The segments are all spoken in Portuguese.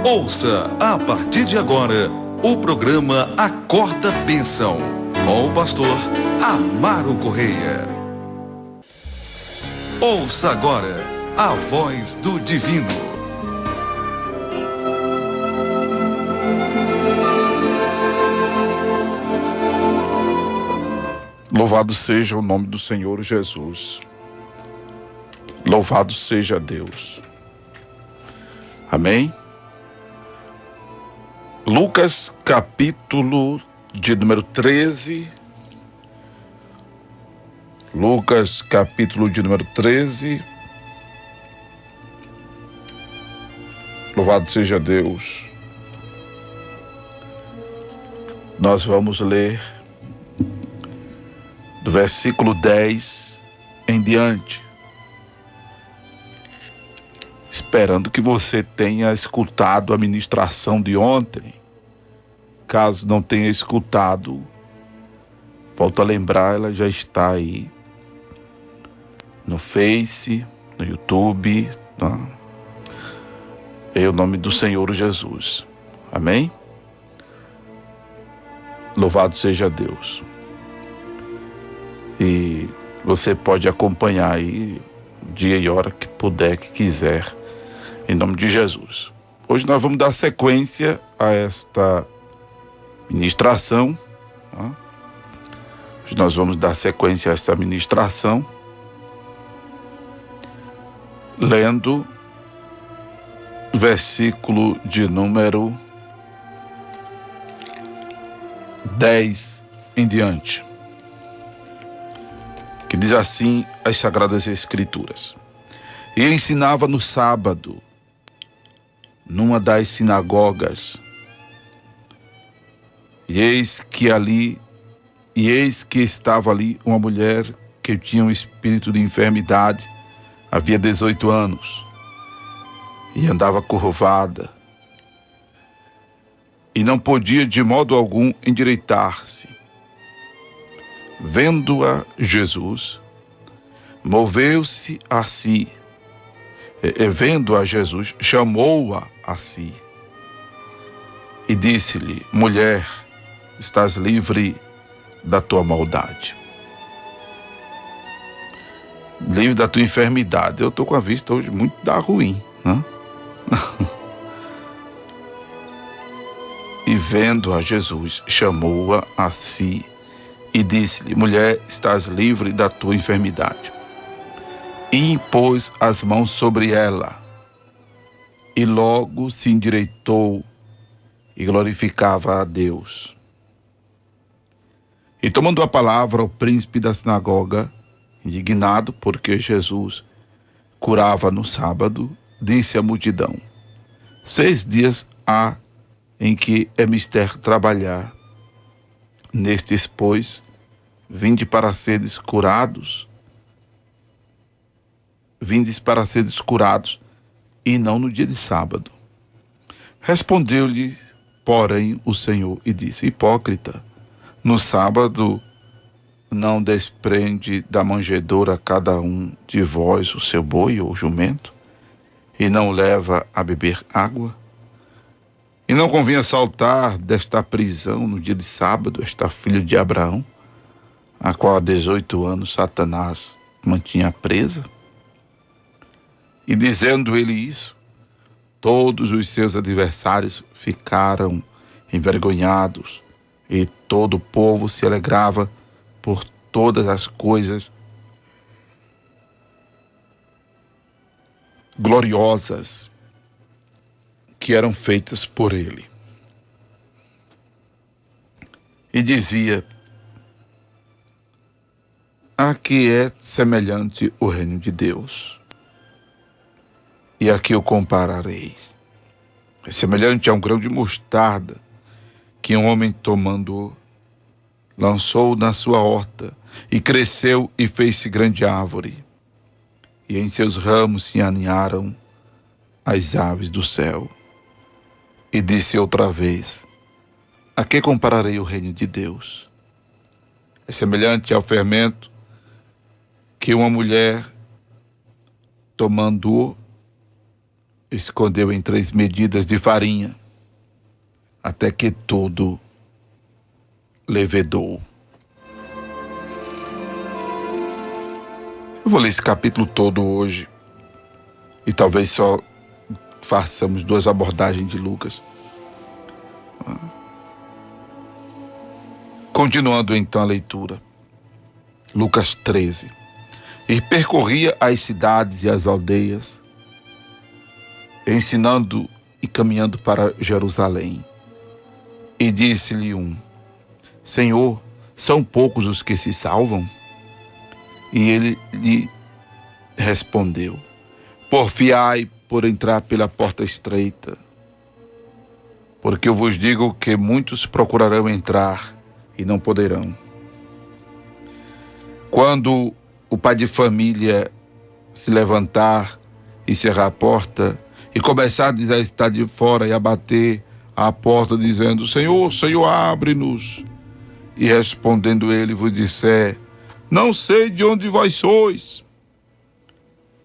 Ouça a partir de agora o programa Acorda Bênção, com o pastor Amaro Correia. Ouça agora a voz do divino. Louvado seja o nome do Senhor Jesus. Louvado seja Deus. Amém? Lucas, capítulo de número 13. Lucas, capítulo de número 13. Louvado seja Deus. Nós vamos ler do versículo 10 em diante, esperando que você tenha escutado a ministração de ontem. Caso não tenha escutado, volto a lembrar, ela já está aí no Face, no YouTube, em o nome do Senhor Jesus. Amém? Louvado seja Deus. E você pode acompanhar aí dia e hora que puder, que quiser, em nome de Jesus. Hoje nós vamos dar sequência a esta ministração. Hoje nós vamos dar sequência a esta ministração, lendo o versículo de número 10 em diante, que diz assim as Sagradas Escrituras: E ensinava no sábado, numa das sinagogas, e eis que estava ali uma mulher que tinha um espírito de enfermidade, havia 18 anos, e andava curvada, e não podia de modo algum endireitar-se. Vendo-a Jesus, moveu-se a si, vendo-a Jesus, chamou-a a si, e disse-lhe: Mulher, estás livre da tua maldade. Livre da tua enfermidade. Eu estou com a vista hoje muito da ruim, né? E vendo-a Jesus, chamou-a a si, e disse-lhe: Mulher, estás livre da tua enfermidade. E impôs as mãos sobre ela, e logo se endireitou e glorificava a Deus. E tomando a palavra, o príncipe da sinagoga, indignado porque Jesus curava no sábado, disse à multidão: 6 dias há em que é mister trabalhar. Nestes, pois, vindes para seres curados, e não no dia de sábado. Respondeu-lhe, porém, o Senhor e disse: Hipócrita, no sábado não desprende da manjedoura cada um de vós o seu boi ou jumento, e não leva a beber água? E não convinha saltar desta prisão no dia de sábado esta filha de Abraão, a qual há 18 anos Satanás mantinha presa? E dizendo ele isso, todos os seus adversários ficaram envergonhados, e todo o povo se alegrava por todas as coisas gloriosas que eram feitas por ele. E dizia: A que é semelhante o reino de Deus? E a que o comparareis? É semelhante a um grão de mostarda, que um homem tomando lançou na sua horta, e cresceu e fez-se grande árvore, e em seus ramos se aninharam as aves do céu. E disse outra vez: A que compararei o reino de Deus? É semelhante ao fermento que uma mulher, tomando-o, escondeu em 3 medidas de farinha, até que tudo levedou. Eu vou ler esse capítulo todo hoje, e talvez só façamos 2 abordagens de Lucas. Continuando então a leitura. Lucas 13. E percorria as cidades e as aldeias, ensinando e caminhando para Jerusalém. E disse-lhe um: Senhor, são poucos os que se salvam? E ele lhe respondeu: Porfiai por entrar pela porta estreita, porque eu vos digo que muitos procurarão entrar e não poderão. Quando o pai de família se levantar e cerrar a porta e começar a estar de fora e a bater à porta dizendo: Senhor, Senhor, abre-nos. E respondendo ele vos disser: Não sei de onde vós sois.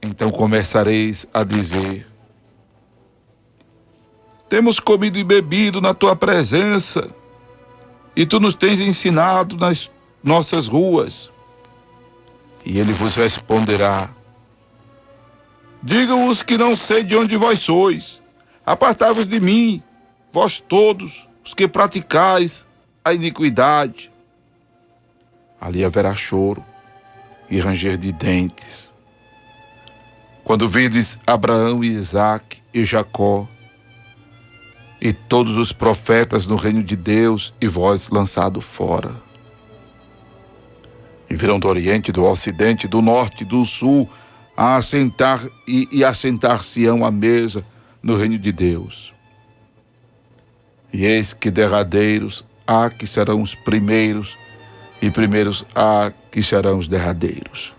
Então começareis a dizer: Temos comido e bebido na tua presença, e tu nos tens ensinado nas nossas ruas. E ele vos responderá: Diga-vos que não sei de onde vós sois. Apartai-vos de mim, vós todos os que praticais a iniquidade. Ali haverá choro e ranger de dentes, quando virdes Abraão e Isaque e Jacó e todos os profetas no reino de Deus, e vós lançado fora. E virão do Oriente, do Ocidente, do Norte, do Sul, a assentar e assentar-se-ão à mesa no reino de Deus. E eis que derradeiros há que serão os primeiros, e primeiros há que serão os derradeiros.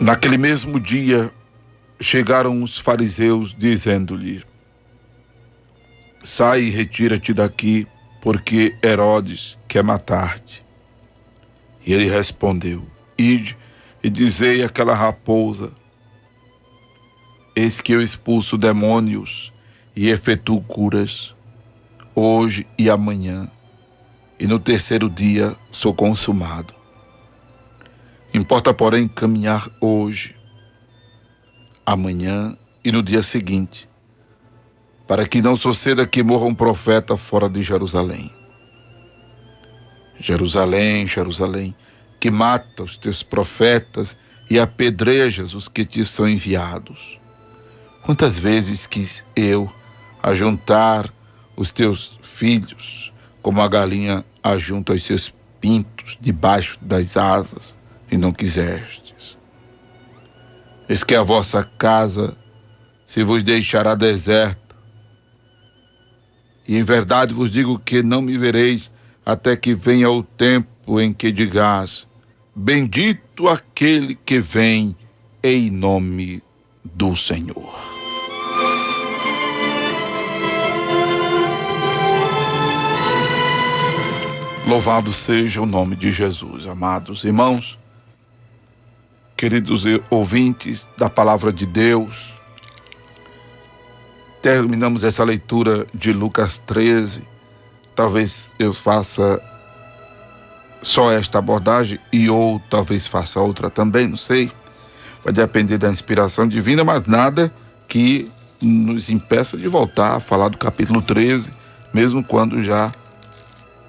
Naquele mesmo dia, chegaram os fariseus, dizendo-lhe: Sai e retira-te daqui, porque Herodes quer matar-te. E ele respondeu: Ide e dizei àquela raposa: Eis que eu expulso demônios e efetuo curas, hoje e amanhã, e no 3º dia sou consumado. Importa, porém, caminhar hoje, amanhã e no dia seguinte, para que não suceda que morra um profeta fora de Jerusalém. Jerusalém, Jerusalém, que mata os teus profetas e apedrejas os que te são enviados. Quantas vezes quis eu ajuntar os teus filhos, como a galinha ajunta os seus pintos debaixo das asas, e não quisestes. Eis que a vossa casa se vos deixará deserta, e em verdade vos digo que não me vereis até que venha o tempo em que digás: Bendito aquele que vem em nome do Senhor. Louvado seja o nome de Jesus, amados irmãos, queridos ouvintes da palavra de Deus. Terminamos essa leitura de Lucas 13. Talvez eu faça só esta abordagem ou talvez faça outra também, não sei. Vai depender da inspiração divina, mas nada que nos impeça de voltar a falar do capítulo 13, mesmo quando já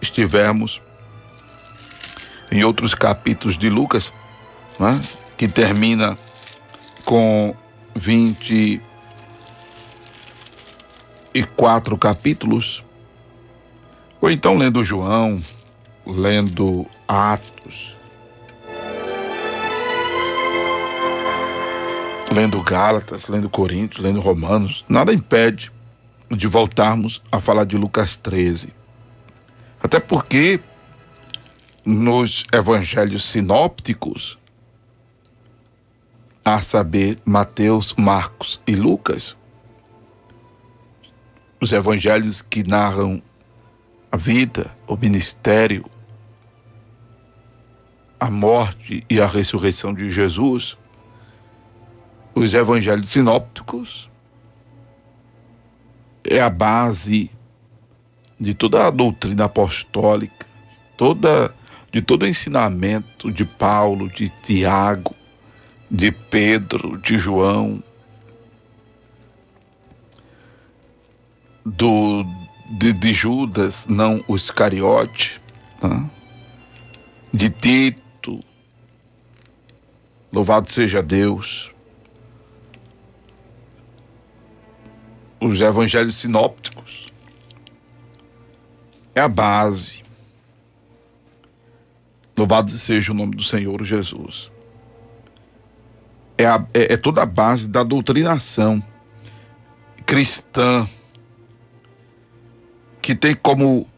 estivermos em outros capítulos de Lucas, né, que termina com 24 capítulos, ou então lendo João, lendo Atos, lendo Gálatas, lendo Coríntios, lendo Romanos. Nada impede de voltarmos a falar de Lucas 13. Até porque nos evangelhos sinópticos, a saber, Mateus, Marcos e Lucas, os evangelhos que narram a vida, o ministério a morte e a ressurreição de Jesus, os evangelhos sinópticos é a base de toda a doutrina apostólica, de todo o ensinamento de Paulo, de Tiago, de Pedro, de João, de Judas, não o Iscariote, né? De Tito, louvado seja Deus. Os evangelhos sinópticos é a base. Louvado seja o nome do Senhor Jesus. É toda a base da doutrinação cristã, que tem como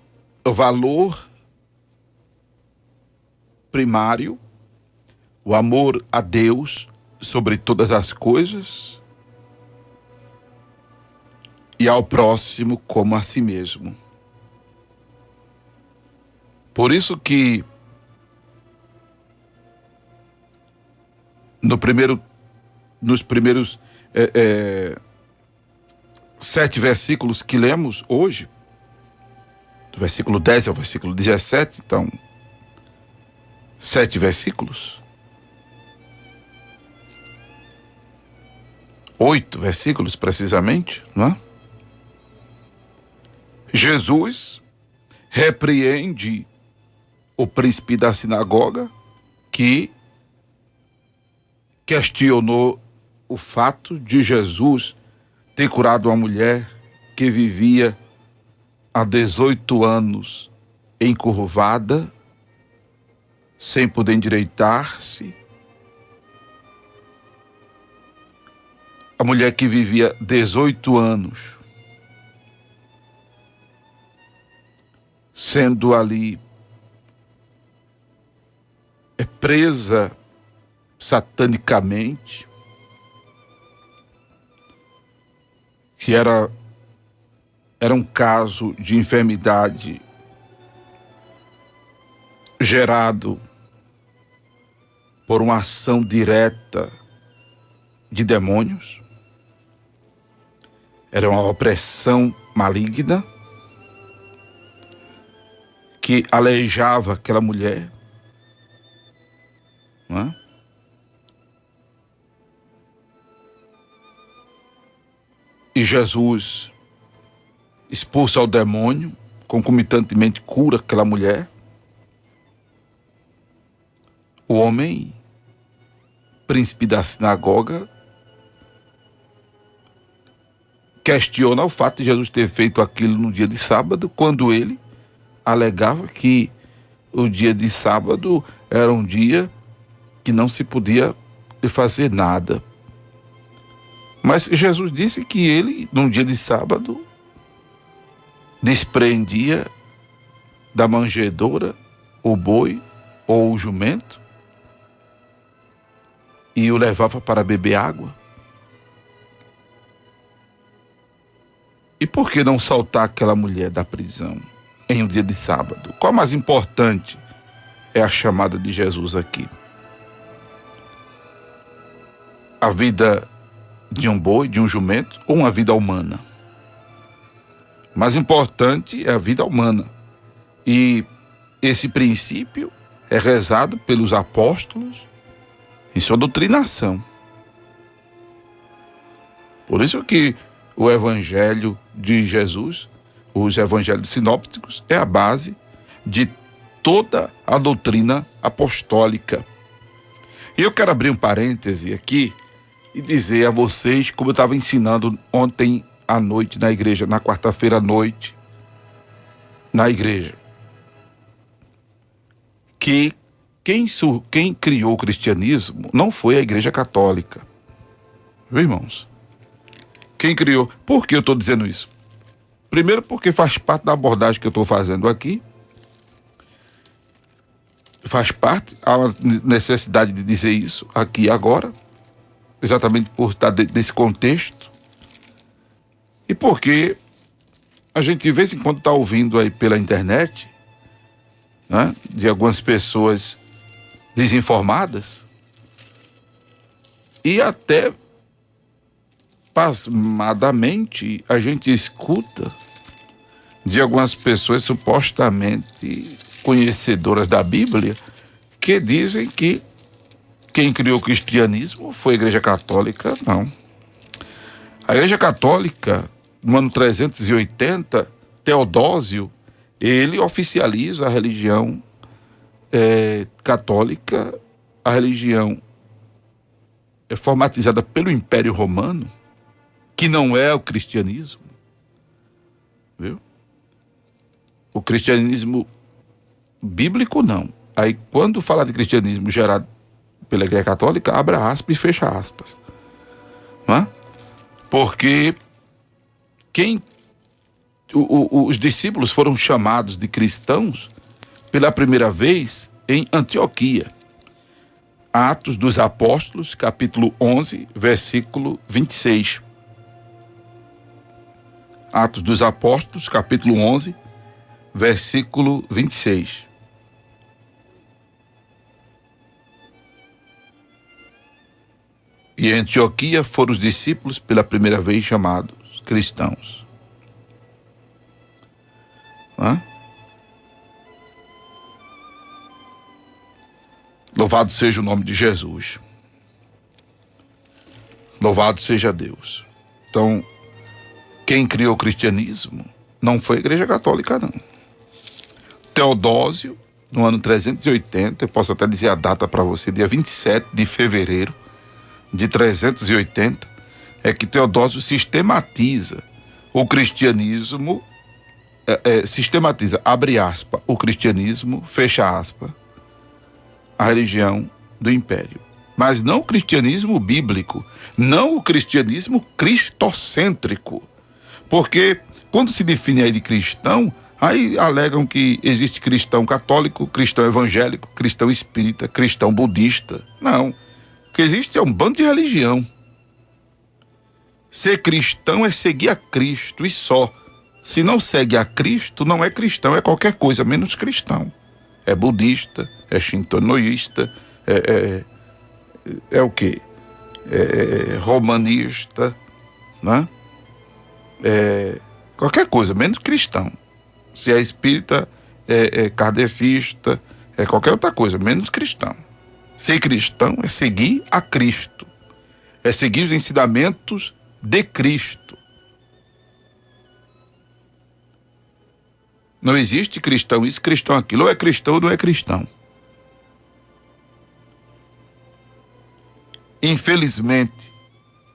valor primário o amor a Deus sobre todas as coisas e ao próximo como a si mesmo. Por isso que nos primeiros 7 versículos que lemos hoje, do versículo 10 ao versículo 17, então 7 versículos, 8 versículos precisamente, não é? Jesus repreende o príncipe da sinagoga que questionou o fato de Jesus ter curado uma mulher que vivia há 18 anos encurvada, sem poder endireitar-se. A mulher que vivia 18 anos sendo ali presa satanicamente, que era um caso de enfermidade gerado por uma ação direta de demônios. Era uma opressão maligna que aleijava aquela mulher, não é? E Jesus expulsa o demônio, concomitantemente cura aquela mulher. O homem, príncipe da sinagoga, questiona o fato de Jesus ter feito aquilo no dia de sábado, quando ele alegava que o dia de sábado era um dia que não se podia fazer nada. Mas Jesus disse que ele, no dia de sábado, desprendia da manjedoura o boi ou o jumento e o levava para beber água. E por que não soltar aquela mulher da prisão em um dia de sábado? Qual mais importante é a chamada de Jesus aqui? A vida de um boi, de um jumento, ou uma vida humana? Mais importante é a vida humana. E esse princípio é rezado pelos apóstolos em sua doutrinação. Por isso que o evangelho de Jesus, os evangelhos sinópticos, é a base de toda a doutrina apostólica. E eu quero abrir um parêntese aqui e dizer a vocês, como eu estava ensinando ontem à noite na igreja, na quarta-feira à noite, na igreja, que quem criou o cristianismo não foi a Igreja Católica. Viu, irmãos? Quem criou? Por que eu estou dizendo isso? Primeiro, porque faz parte da abordagem que eu estou fazendo aqui. Faz parte, há uma necessidade de dizer isso aqui agora, exatamente por estar nesse contexto. E porque a gente de vez em quando está ouvindo aí pela internet, né, de algumas pessoas desinformadas, e até pasmadamente a gente escuta de algumas pessoas supostamente conhecedoras da Bíblia que dizem que quem criou o cristianismo foi a Igreja Católica. Não. A Igreja Católica, no ano 380, Teodósio, ele oficializa a religião católica, a religião formatizada pelo Império Romano, que não é o cristianismo, viu? O cristianismo bíblico, não. Aí, quando fala de cristianismo gerado pela Igreja Católica, abre aspas e fecha aspas. Não é? Porque os discípulos foram chamados de cristãos pela primeira vez em Antioquia. Atos dos Apóstolos, capítulo 11, versículo 26. Atos dos Apóstolos, capítulo 11, versículo 26. E em Antioquia foram os discípulos pela primeira vez chamados cristãos. Hã? Louvado seja o nome de Jesus. Louvado seja Deus. Então, quem criou o cristianismo não foi a Igreja Católica, não. Teodósio, no ano 380, eu posso até dizer a data para você, dia 27 de fevereiro de 380, é que Teodósio sistematiza o cristianismo, sistematiza, abre aspas, o cristianismo, fecha aspas, a religião do império. Mas não o cristianismo bíblico, não o cristianismo cristocêntrico. Porque quando se define aí de cristão, aí alegam que existe cristão católico, cristão evangélico, cristão espírita, cristão budista. Não. O que existe é um bando de religião. Ser cristão é seguir a Cristo e só. Se não segue a Cristo, não é cristão, é qualquer coisa, menos cristão. É budista, é shintoísta, é o quê? É romanista, né? Qualquer coisa, menos cristão. Se é espírita, é kardecista, é qualquer outra coisa, menos cristão. Ser cristão é seguir a Cristo, é seguir os ensinamentos de Cristo. Não existe cristão isso, cristão aquilo, ou é cristão ou não é cristão. Infelizmente,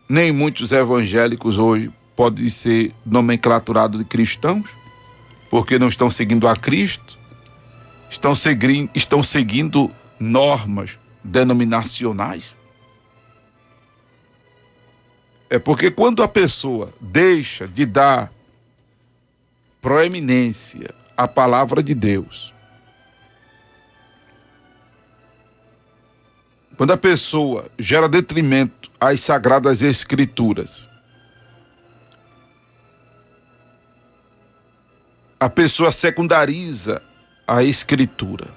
nem muitos evangélicos hoje podem ser nomenclaturados de cristãos, porque não estão seguindo a Cristo, estão seguindo normas denominacionais. É porque quando a pessoa deixa de dar proeminência à palavra de Deus, quando a pessoa gera detrimento às sagradas escrituras, a pessoa secundariza a escritura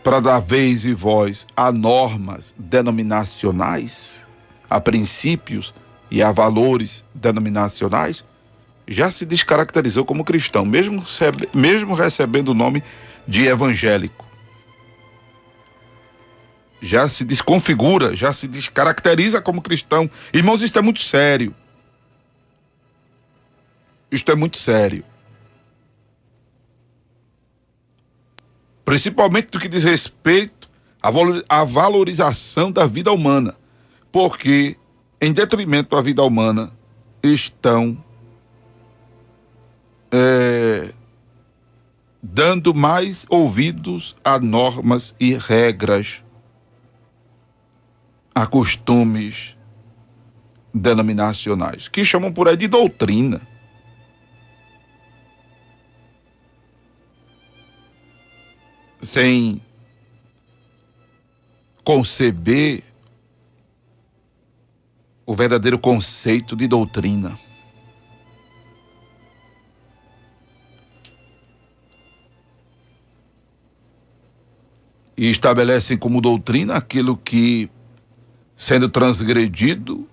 para dar vez e voz a normas denominacionais, a princípios e a valores denominacionais, já se descaracterizou como cristão, mesmo recebendo o nome de evangélico. Já se desconfigura, já se descaracteriza como cristão. Irmãos, isso é muito sério. Isto é muito sério. Principalmente do que diz respeito à valorização da vida humana. Porque, em detrimento da vida humana, estão dando mais ouvidos a normas e regras, a costumes denominacionais, que chamam por aí de doutrina. Sem conceber o verdadeiro conceito de doutrina. e estabelecem como doutrina aquilo que, sendo transgredido,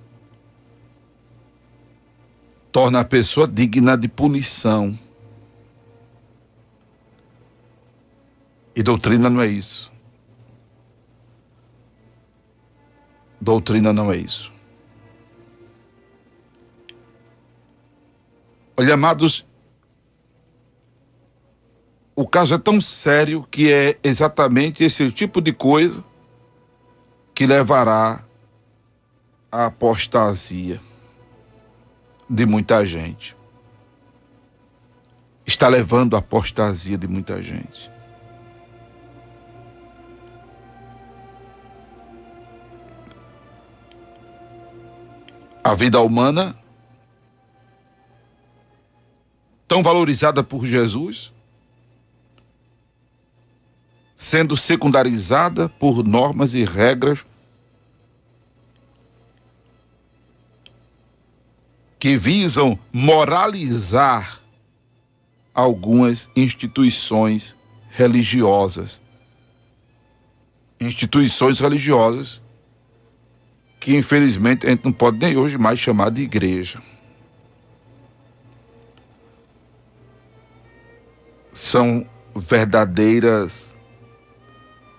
torna a pessoa digna de punição. E doutrina não é isso. Doutrina não é isso. Olha, amados, o caso é tão sério que é exatamente esse tipo de coisa que levará à apostasia de muita gente. Está levando à apostasia de muita gente. A vida humana, tão valorizada por Jesus, sendo secundarizada por normas e regras que visam moralizar algumas instituições religiosas. Instituições religiosas que, infelizmente, a gente não pode nem hoje mais chamar de igreja. São verdadeiras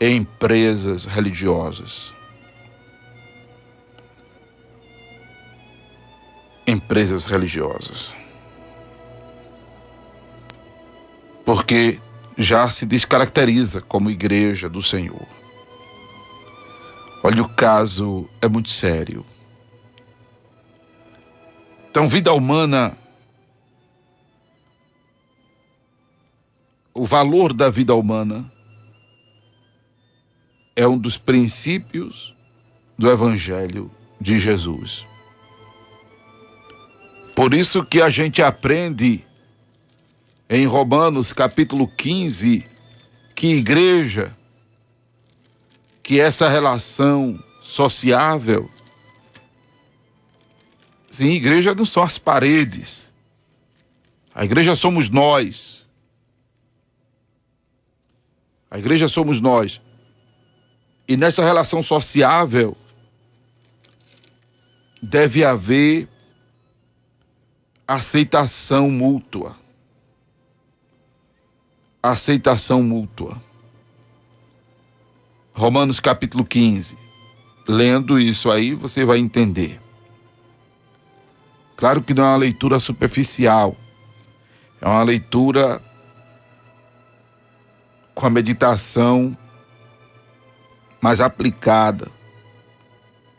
empresas religiosas. Empresas religiosas. Porque já se descaracteriza como igreja do Senhor. Olha, o caso é muito sério. Então, vida humana, o valor da vida humana é um dos princípios do Evangelho de Jesus. Por isso que a gente aprende em Romanos capítulo 15 que igreja, que essa relação sociável, sim, igreja não são as paredes, a igreja somos nós. A igreja somos nós. E nessa relação sociável deve haver aceitação mútua. Aceitação mútua. Romanos capítulo 15. Lendo isso aí, você vai entender. Claro que não é uma leitura superficial. É uma leitura com a meditação mais aplicada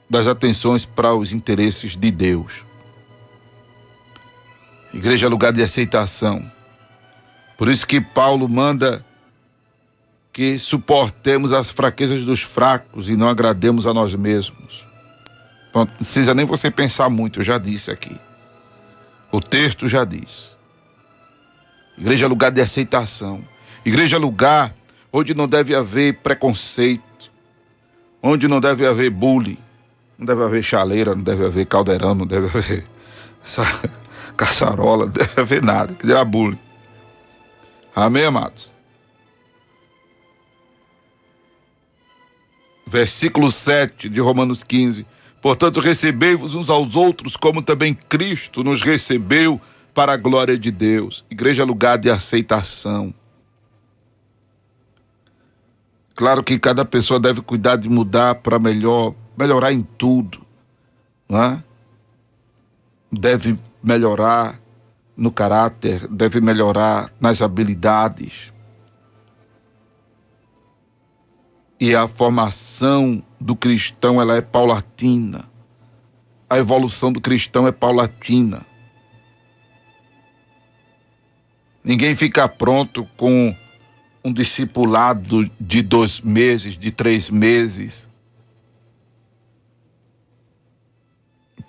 das atenções para os interesses de Deus. Igreja é lugar de aceitação. Por isso que Paulo manda que suportemos as fraquezas dos fracos e não agrademos a nós mesmos. Então, não precisa nem você pensar muito, eu já disse aqui. O texto já diz. Igreja é lugar de aceitação. Igreja é lugar onde não deve haver preconceito, onde não deve haver bullying, não deve haver chaleira, não deve haver caldeirão, não deve haver essa caçarola, não deve haver nada, que dê bullying. Amém, amados? Versículo 7 de Romanos 15. Portanto, recebei-vos uns aos outros, como também Cristo nos recebeu para a glória de Deus. Igreja é lugar de aceitação. Claro que cada pessoa deve cuidar de mudar para melhorar em tudo, não é? Deve melhorar no caráter, deve melhorar nas habilidades. E a formação do cristão, ela é paulatina. A evolução do cristão é paulatina. Ninguém fica pronto com um discipulado de 2 meses, de 3 meses,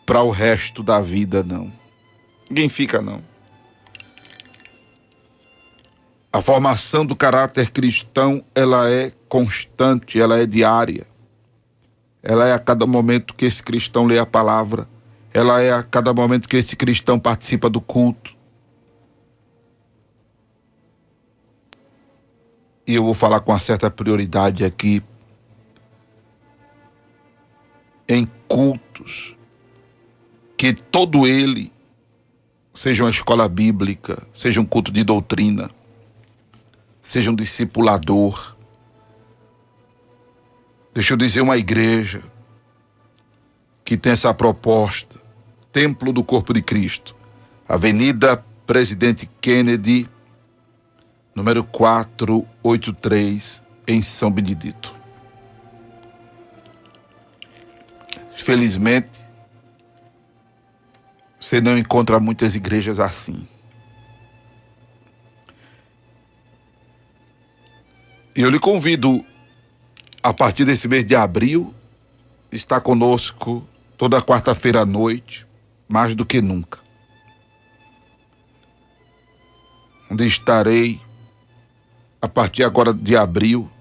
para o resto da vida, não. Ninguém fica, não. A formação do caráter cristão, ela é constante, ela é diária. Ela é a cada momento que esse cristão lê a palavra. Ela é a cada momento que esse cristão participa do culto. e eu vou falar com uma certa prioridade aqui, em cultos, que todo ele seja uma escola bíblica, seja um culto de doutrina, seja um discipulador. Deixa eu dizer, uma igreja que tem essa proposta, Templo do Corpo de Cristo, Avenida Presidente Kennedy, número 483, em São Benedito. Felizmente, você não encontra muitas igrejas assim. E eu lhe convido, a partir desse mês de abril, estar conosco toda quarta-feira à noite, mais do que nunca. Onde estarei, a partir agora de abril,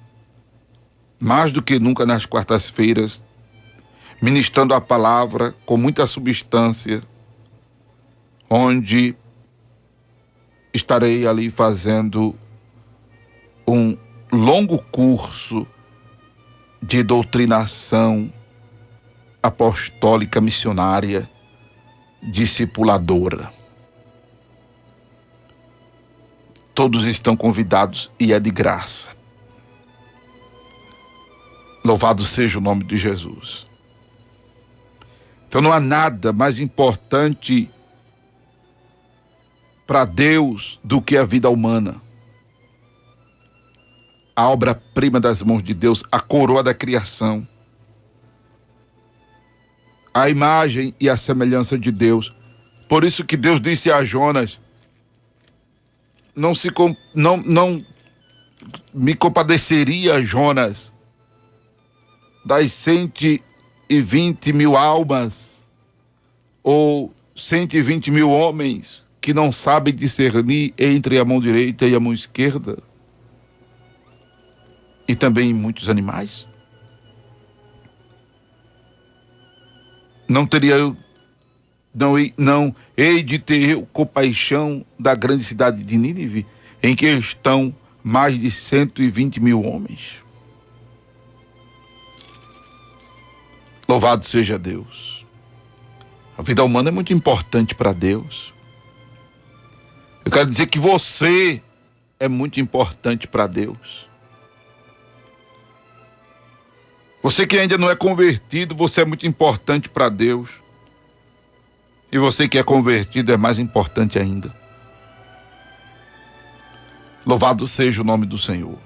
mais do que nunca nas quartas-feiras, ministrando a palavra com muita substância, onde estarei ali fazendo um longo curso de doutrinação apostólica missionária discipuladora. Todos estão convidados e é de graça. Louvado seja o nome de Jesus. Então não há nada mais importante para Deus do que a vida humana. A obra-prima das mãos de Deus, a coroa da criação. A imagem e a semelhança de Deus. Por isso que Deus disse a Jonas: não me compadeceria, Jonas, das 120 mil almas, ou 120 mil homens que não sabem discernir entre a mão direita e a mão esquerda, e também muitos animais? Não teria eu, não hei de ter eu compaixão da grande cidade de Nínive, em que estão mais de 120 mil homens? Louvado seja Deus. A vida humana é muito importante para Deus. Eu quero dizer que você é muito importante para Deus. Você que ainda não é convertido, você é muito importante para Deus. E você que é convertido é mais importante ainda. Louvado seja o nome do Senhor.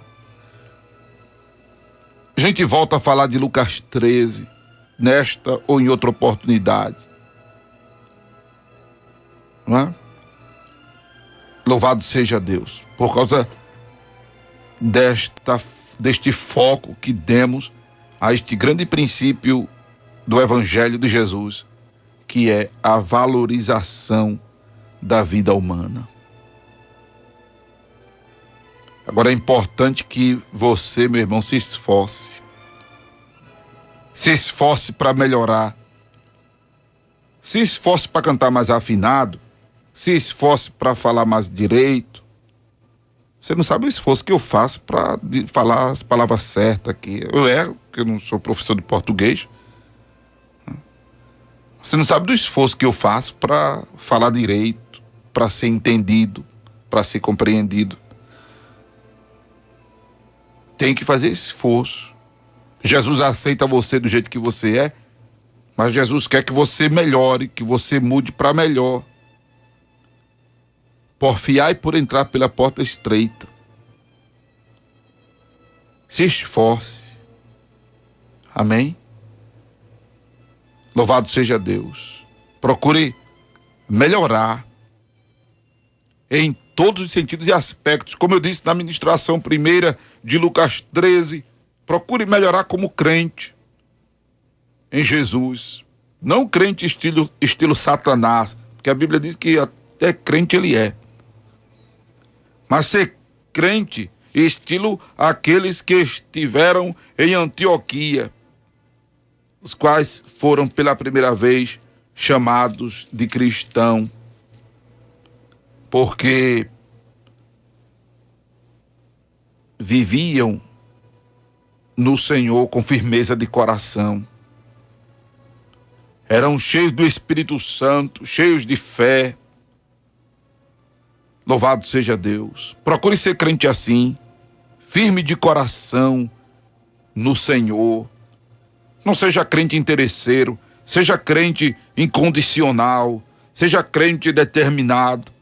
A gente volta a falar de Lucas 13, nesta ou em outra oportunidade. Não é? Louvado seja Deus, por causa deste foco que demos a este grande princípio do Evangelho de Jesus, que é a valorização da vida humana. Agora é importante que você, meu irmão, se esforce. Se esforce para melhorar. Se esforce para cantar mais afinado. Se esforce para falar mais direito. Você não sabe o esforço que eu faço para falar as palavras certas aqui. Eu erro, porque eu não sou professor de português. Você não sabe do esforço que eu faço para falar direito, para ser entendido, para ser compreendido. Tem que fazer esforço. Jesus aceita você do jeito que você é, mas Jesus quer que você melhore, que você mude para melhor. Porfiai por entrar pela porta estreita. Se esforce. Amém? Louvado seja Deus. Procure melhorar em todos os sentidos e aspectos. Como eu disse na ministração primeira de Lucas 13, procure melhorar como crente em Jesus. Não crente estilo Satanás, porque a Bíblia diz que até crente ele é. Mas ser crente estilo aqueles que estiveram em Antioquia, os quais foram pela primeira vez chamados de cristão, porque viviam no Senhor com firmeza de coração. Eram cheios do Espírito Santo, cheios de fé. Louvado seja Deus. Procure ser crente assim, firme de coração no Senhor. Não seja crente interesseiro, seja crente incondicional, seja crente determinado,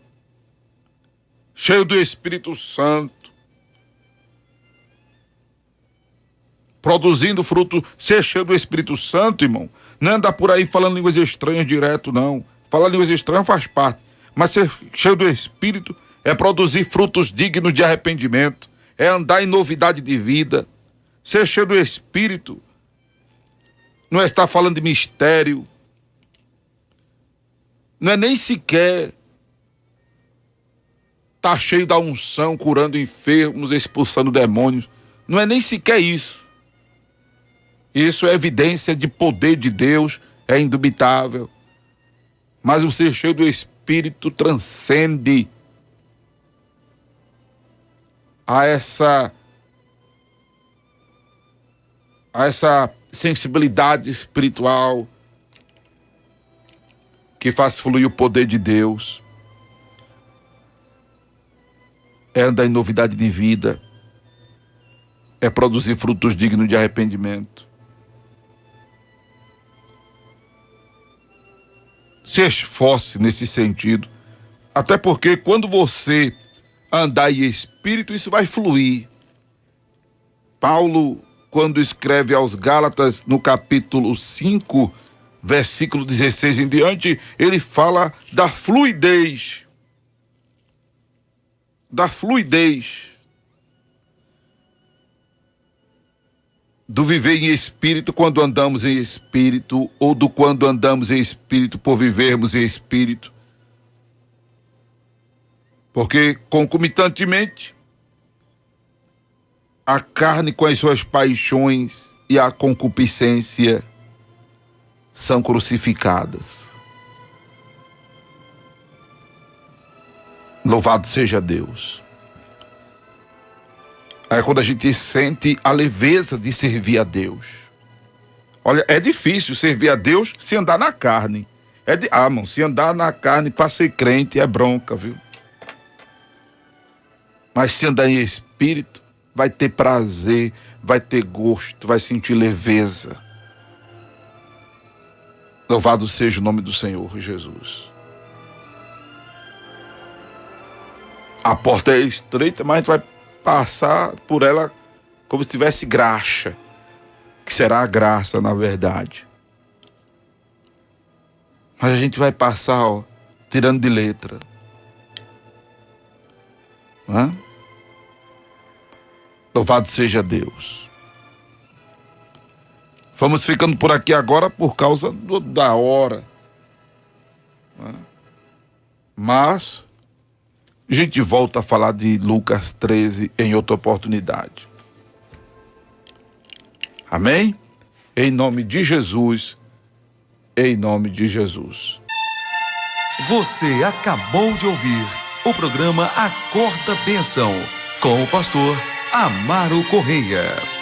cheio do Espírito Santo, produzindo fruto. Ser cheio do Espírito Santo, irmão, não anda por aí falando línguas estranhas direto, não. Falar línguas estranhas faz parte, mas ser cheio do Espírito é produzir frutos dignos de arrependimento, é andar em novidade de vida. Ser cheio do Espírito não é estar falando de mistério, não é nem sequer estar cheio da unção, curando enfermos, expulsando demônios. Não é nem sequer isso. Isso é evidência de poder de Deus, é indubitável. Mas o ser cheio do Espírito transcende a essa sensibilidade espiritual que faz fluir o poder de Deus. É andar em novidade de vida, é produzir frutos dignos de arrependimento. Se esforce nesse sentido, até porque quando você andar em espírito, isso vai fluir. Paulo, quando escreve aos Gálatas, no capítulo 5, versículo 16 em diante, ele fala da fluidez. Da fluidez do viver em espírito quando andamos em espírito, ou do quando andamos em espírito por vivermos em espírito. Porque concomitantemente a carne com as suas paixões e a concupiscência são crucificadas. Louvado seja Deus. É quando a gente sente a leveza de servir a Deus. Olha, é difícil servir a Deus se andar na carne. Irmão, se andar na carne para ser crente é bronca, viu? Mas se andar em espírito, vai ter prazer, vai ter gosto, vai sentir leveza. Louvado seja o nome do Senhor Jesus. A porta é estreita, mas a gente vai passar por ela como se tivesse graxa, que será a graça, na verdade. Mas a gente vai passar, tirando de letra. Não é? Louvado seja Deus. Vamos ficando por aqui agora por causa da hora. Não é? Mas a gente volta a falar de Lucas 13 em outra oportunidade. Amém? Em nome de Jesus. Em nome de Jesus. Você acabou de ouvir o programa Acorda Bênção, com o pastor Amaro Correia.